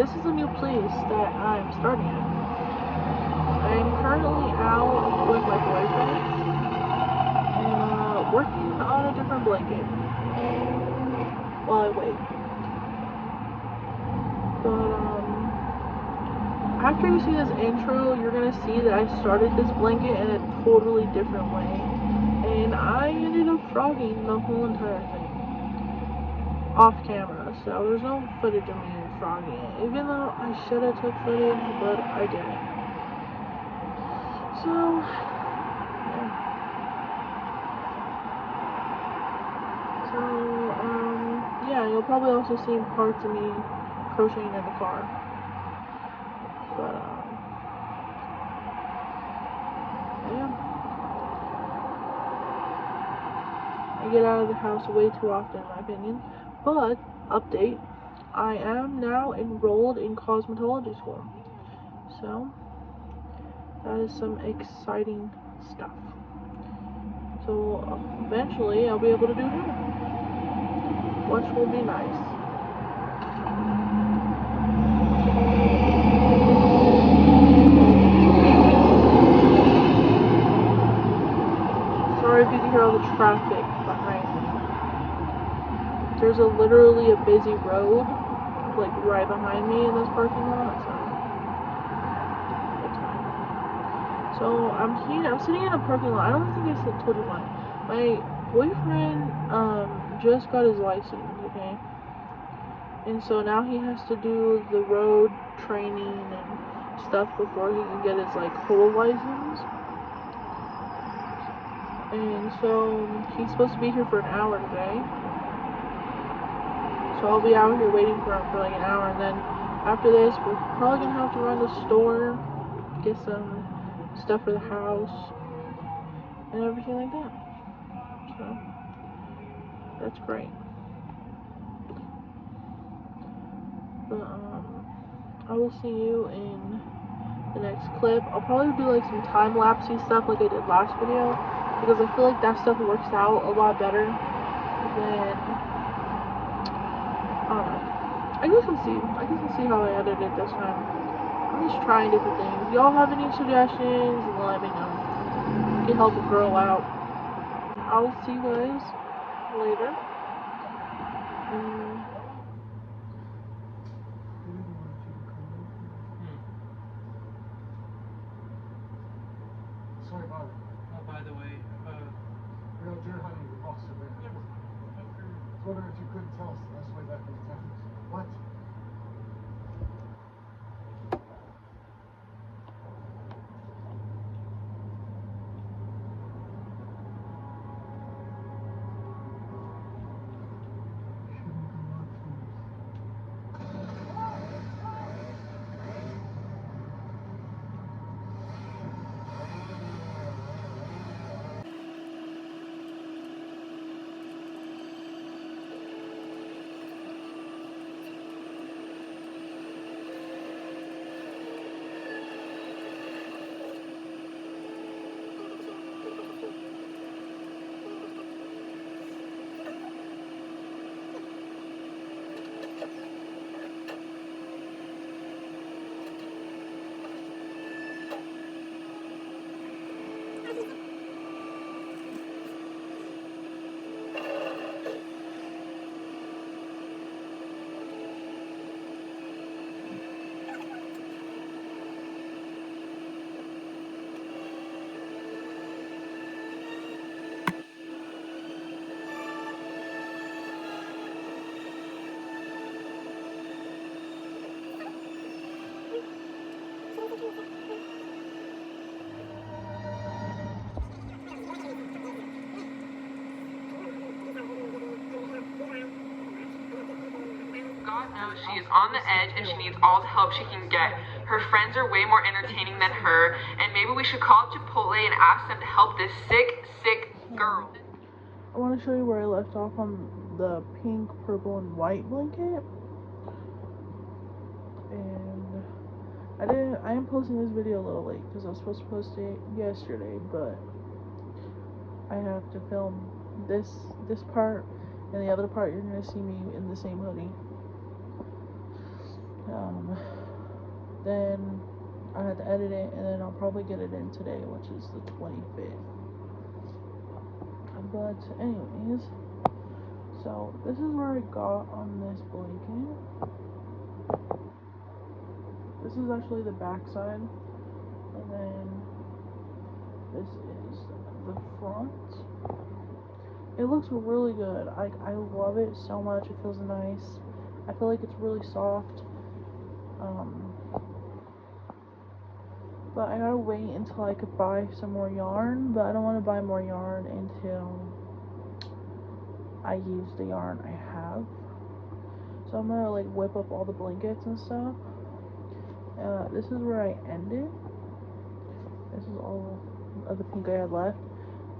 this is a new place that I'm starting at. I'm currently out with my boyfriend, working on a different blanket while I wait. But after you see this intro, you're gonna see that I started this blanket in a totally different way, and I ended up frogging the whole entire thing off camera, so there's no footage of me frogging it, even though I should have took footage, but I didn't. So, yeah. So, yeah, you'll probably also see parts of me crocheting in the car. But, yeah. I get out of the house way too often, in my opinion. But, update, I am now enrolled in cosmetology school. So, that is some exciting stuff. So, eventually, I'll be able to do hair, which will be nice. Sorry if you can hear all the traffic behind me. There's literally a busy road, like right behind me in this parking lot, so it's fine. So I'm sitting in a parking lot. I don't think I told you why. My boyfriend just got his license, okay? And so now he has to do the road training and stuff before he can get his like whole license. And so he's supposed to be here for an hour today. So I'll be out here waiting for him for like an hour, and then after this we're probably gonna have to run to the store, get some stuff for the house and everything like that. So that's great. But I will see you in the next clip. I'll probably do like some time-lapsey stuff like I did last video, because I feel like that stuff works out a lot better than, I don't know. I guess we'll see how I edit it this time. I'm just trying different things. If y'all have any suggestions, let me know. You can help a girl out. I'll see you guys later. Sorry about it. Oh, by the way, You're honey, the boss of it. I was wondering if you couldn't tell us the best way back to the temples. What? God knows she is on the edge and she needs all the help she can get. Her friends are way more entertaining than her, and maybe we should call Chipotle and ask them to help this sick girl. I want to show you where I left off on the pink, purple, and white blanket. And I am posting this video a little late because I was supposed to post it yesterday, but I have to film this part, and the other part you're gonna see me in the same hoodie. Then I had to edit it, and then I'll probably get it in today, which is the 25th. But anyways, so this is where I got on this blanket. This is actually the back side, and then this is the front. It looks really good. I love it so much. It feels nice. I feel like it's really soft. But I gotta wait until I could buy some more yarn. But I don't want to buy more yarn until I use the yarn I have. So I'm gonna like whip up all the blankets and stuff. This is where I ended. This is all of the pink I had left.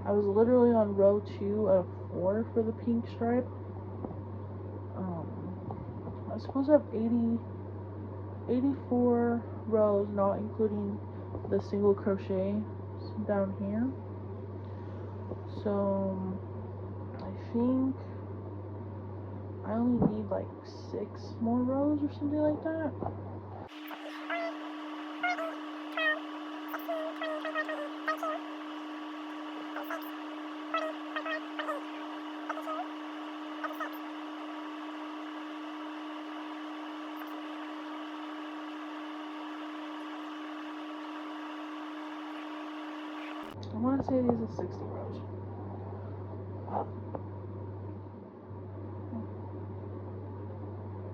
I was literally on row 2 out of 4 for the pink stripe. I was supposed to have 84 rows, not including the single crochet down here. So I think I only need like 6 more rows or something like that. I want to say these are 60 rows.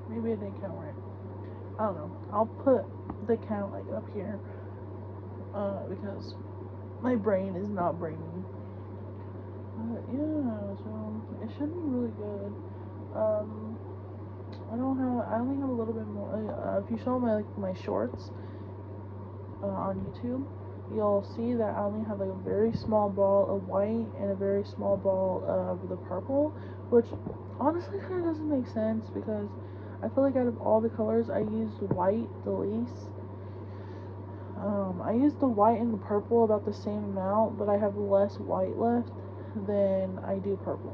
Maybe I didn't count right. I don't know. I'll put the count like up here because my brain is not braining. But yeah, so it should be really good. I only have a little bit more. If you saw my shorts on YouTube, you'll see that I only have like a very small ball of white and a very small ball of the purple, which honestly kind of doesn't make sense because I feel like out of all the colors I used white the least. I used the white and the purple about the same amount, but I have less white left than I do purple.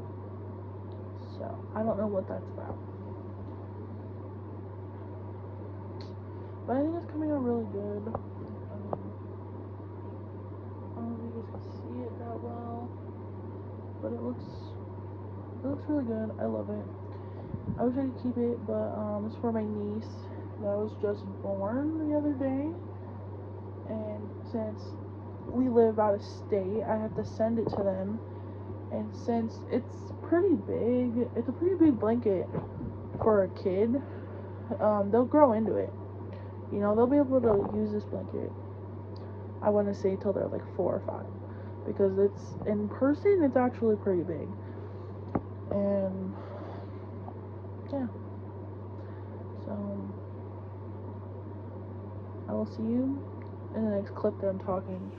So I don't know what that's about. But I think it's coming out really good. I don't know if you guys can see it that well, but it looks really good. I love it. I wish I could keep it, but it's for my niece that was just born the other day, and since we live out of state, I have to send it to them, and since it's a pretty big blanket for a kid, they'll grow into it. You know, they'll be able to use this blanket, I want to say, till they're like 4 or 5, because it's in person, it's actually pretty big. And yeah, so I will see you in the next clip that I'm talking.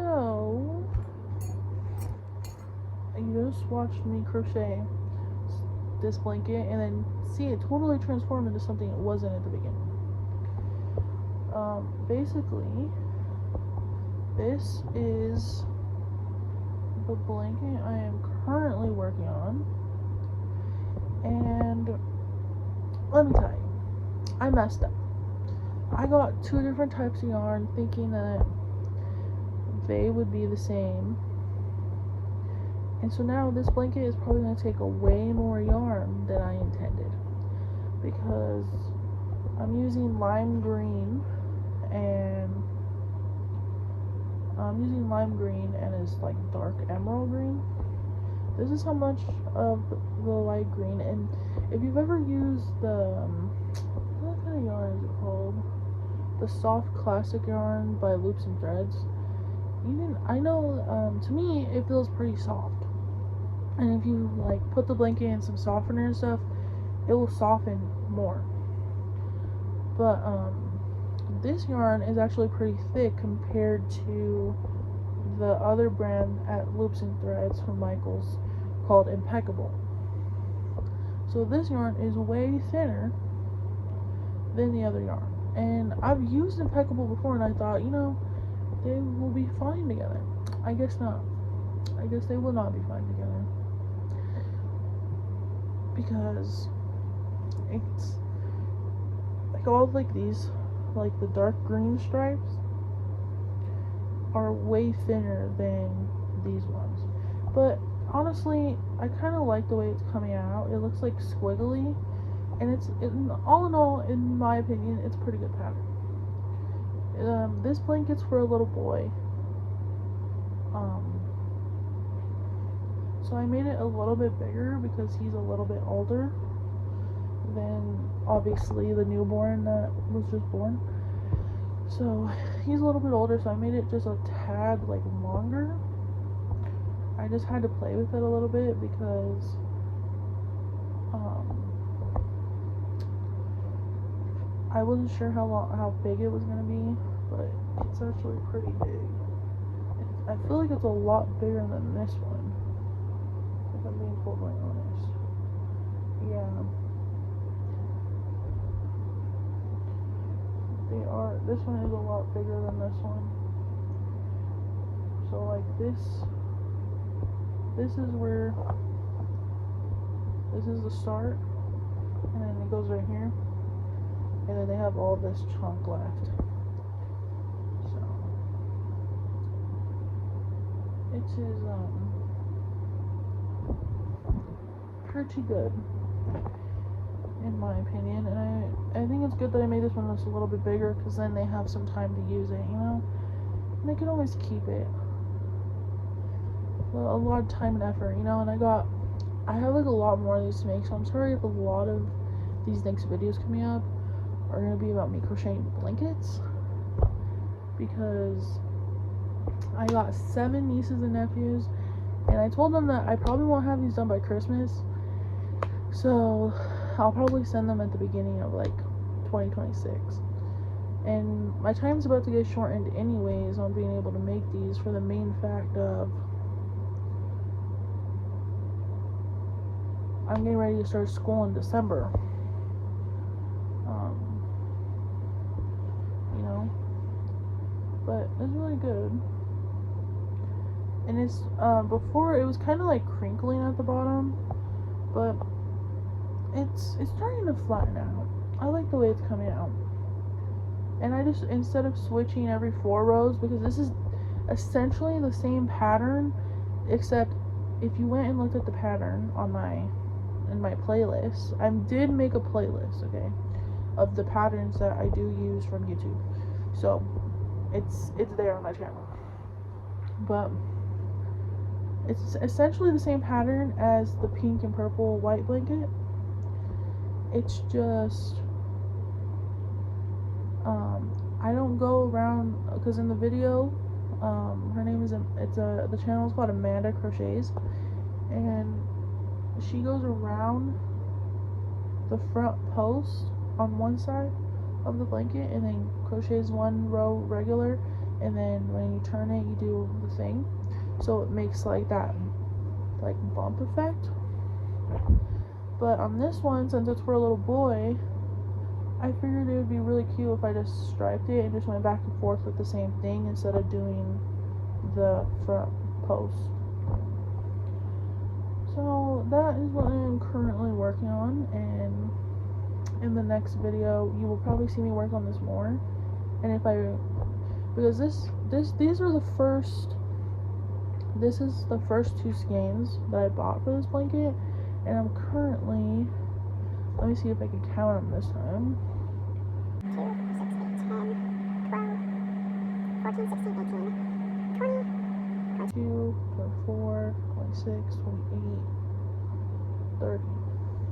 So, you just watched me crochet this blanket and then see it totally transform into something it wasn't at the beginning. Basically, this is the blanket I am currently working on, and let me tell you, I messed up. I got 2 different types of yarn thinking that they would be the same, and so now this blanket is probably going to take a way more yarn than I intended, because I'm using lime green and it's like dark emerald green. This is how much of the light green, and if you've ever used the what kind of yarn is it called? The soft classic yarn by Loops and Threads. I know, to me it feels pretty soft, and if you like put the blanket in some softener and stuff, it will soften more. But this yarn is actually pretty thick compared to the other brand at Loops and Threads from Michaels called Impeccable. So this yarn is way thinner than the other yarn, and I've used Impeccable before, and I thought, they will be fine together. I guess not. I guess they will not be fine together, because it's like all like these, like the dark green stripes are way thinner than these ones. But honestly, I kind of like the way it's coming out. It looks like squiggly, and all in all, in my opinion, it's a pretty good pattern. This blanket's for a little boy. So I made it a little bit bigger because he's a little bit older than obviously the newborn that was just born. So he's a little bit older, so I made it just a tad like longer. I just had to play with it a little bit because I wasn't sure how big it was gonna be, but it's actually pretty big. I feel like it's a lot bigger than this one, if I'm being totally honest. Yeah. This one is a lot bigger than this one. So like this is the start, and then it goes right here, and then they have all this chunk left. So it is pretty good in my opinion, and I think it's good that I made this one just a little bit bigger, because then they have some time to use it, and they can always keep it a lot of time and effort, and I have like a lot more of these to make, so I'm sorry if a lot of these next videos coming up are going to be about me crocheting blankets, because I got 7 nieces and nephews, and I told them that I probably won't have these done by Christmas, so I'll probably send them at the beginning of like 2026, and my time's about to get shortened anyways on being able to make these, for the main fact of I'm getting ready to start school in December. But it's really good. And it's before it was kind of like crinkling at the bottom, but it's starting to flatten out. I like the way it's coming out. And I just, instead of switching every 4 rows, because this is essentially the same pattern, except if you went and looked at the pattern in my playlist, I did make a playlist, okay, of the patterns that I do use from YouTube. So it's there on my channel. But it's essentially the same pattern as the pink and purple white blanket. It's just I don't go around, because in the video her name is the channel is called Amanda Crochets, and she goes around the front post on one side of the blanket and then crochets 1 row regular, and then when you turn it, you do the thing, so it makes like that like bump effect. But on this one, since it's for a little boy, I figured it would be really cute if I just striped it and just went back and forth with the same thing instead of doing the front post. So that is what I am currently working on, and in the next video you will probably see me work on this more. And if I, because these are the first, this is the first 2 skeins that I bought for this blanket, and I'm currently, let me see if I can count them this time. 2, 6, 8, 10, 12, 14, 16, 18, 20, 22, 24, 26, 28, 30.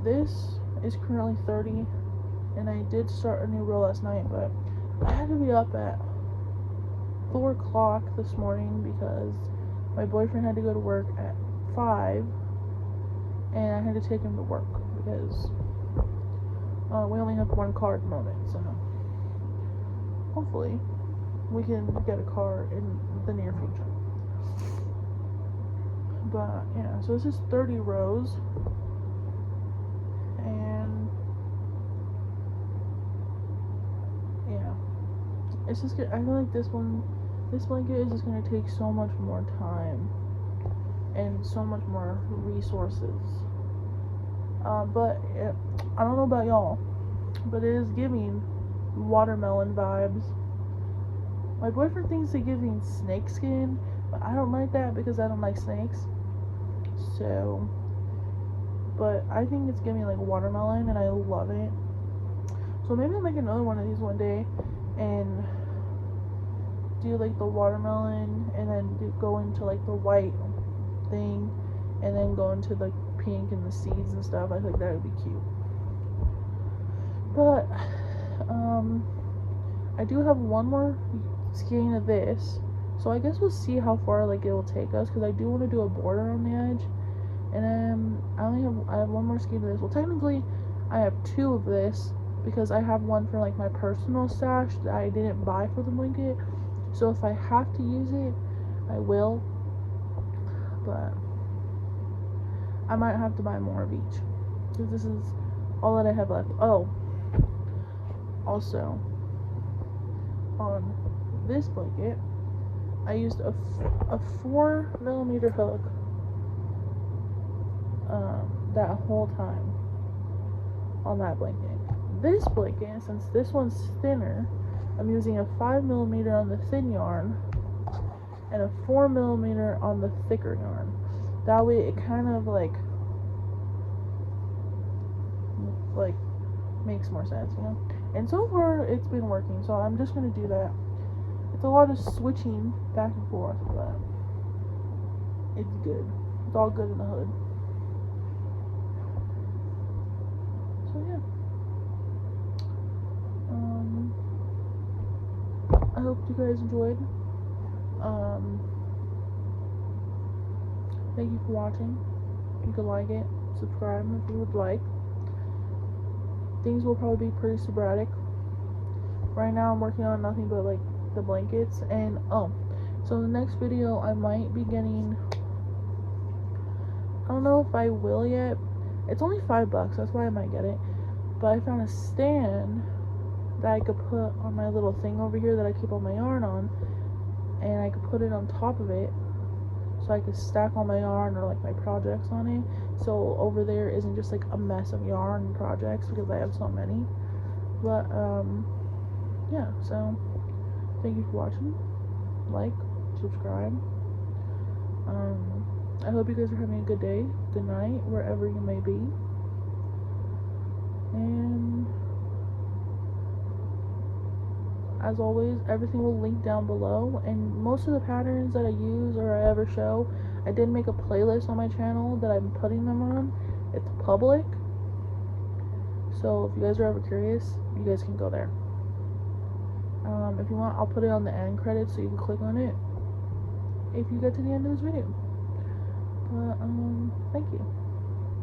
This is currently 30, and I did start a new row last night, but I had to be up at 4 o'clock this morning because my boyfriend had to go to work at 5, and I had to take him to work because we only have 1 car at the moment, so hopefully we can get a car in the near future. But yeah, so this is 30 rows, and yeah, it's just good. I feel like this blanket is just gonna take so much more time and so much more resources. But I don't know about y'all, but it is giving watermelon vibes. My boyfriend thinks it gives me snake skin, but I don't like that because I don't like snakes. So, but I think it's giving like watermelon, and I love it. So maybe I'll make another one of these one day and do like the watermelon, and then go into like the white thing, and then go into the pink and the seeds and stuff. I think that would be cute. But I do have one more skein of this, so I guess we'll see how far like it will take us, because I do want to do a border on the edge. And I have one more skein of this. Well, technically I have 2 of this because I have one for like my personal stash that I didn't buy for the blanket. So if I have to use it, I will, but I might have to buy more of each because this is all that I have left. Oh, also on this blanket I used a 4mm hook that whole time on that blanket. This blanket, since this one's thinner, I'm using a 5mm on the thin yarn and a 4mm on the thicker yarn. That way it kind of like makes more sense, you know? And so far it's been working, so I'm just gonna do that. It's a lot of switching back and forth, but it's good. It's all good in the hood. So yeah. I hope you guys enjoyed. Thank you for watching. You can like it, subscribe if you would like. Things will probably be pretty sporadic. Right now I'm working on nothing but like the blankets, and so in the next video I might be getting, I don't know if I will yet. It's only $5, that's why I might get it. But I found a stand that I could put on my little thing over here that I keep all my yarn on, and I could put it on top of it so I could stack all my yarn or like my projects on it, so over there isn't just like a mess of yarn and projects because I have so many. But yeah, so thank you for watching. Like, subscribe. I hope you guys are having a good day, good night, wherever you may be. And as always, everything will link down below, and most of the patterns that I use or I ever show, I did make a playlist on my channel that I'm putting them on. It's public, so if you guys are ever curious, you guys can go there. If you want, I'll put it on the end credits so you can click on it if you get to the end of this video. But thank you.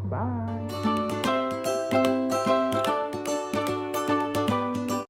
Bye.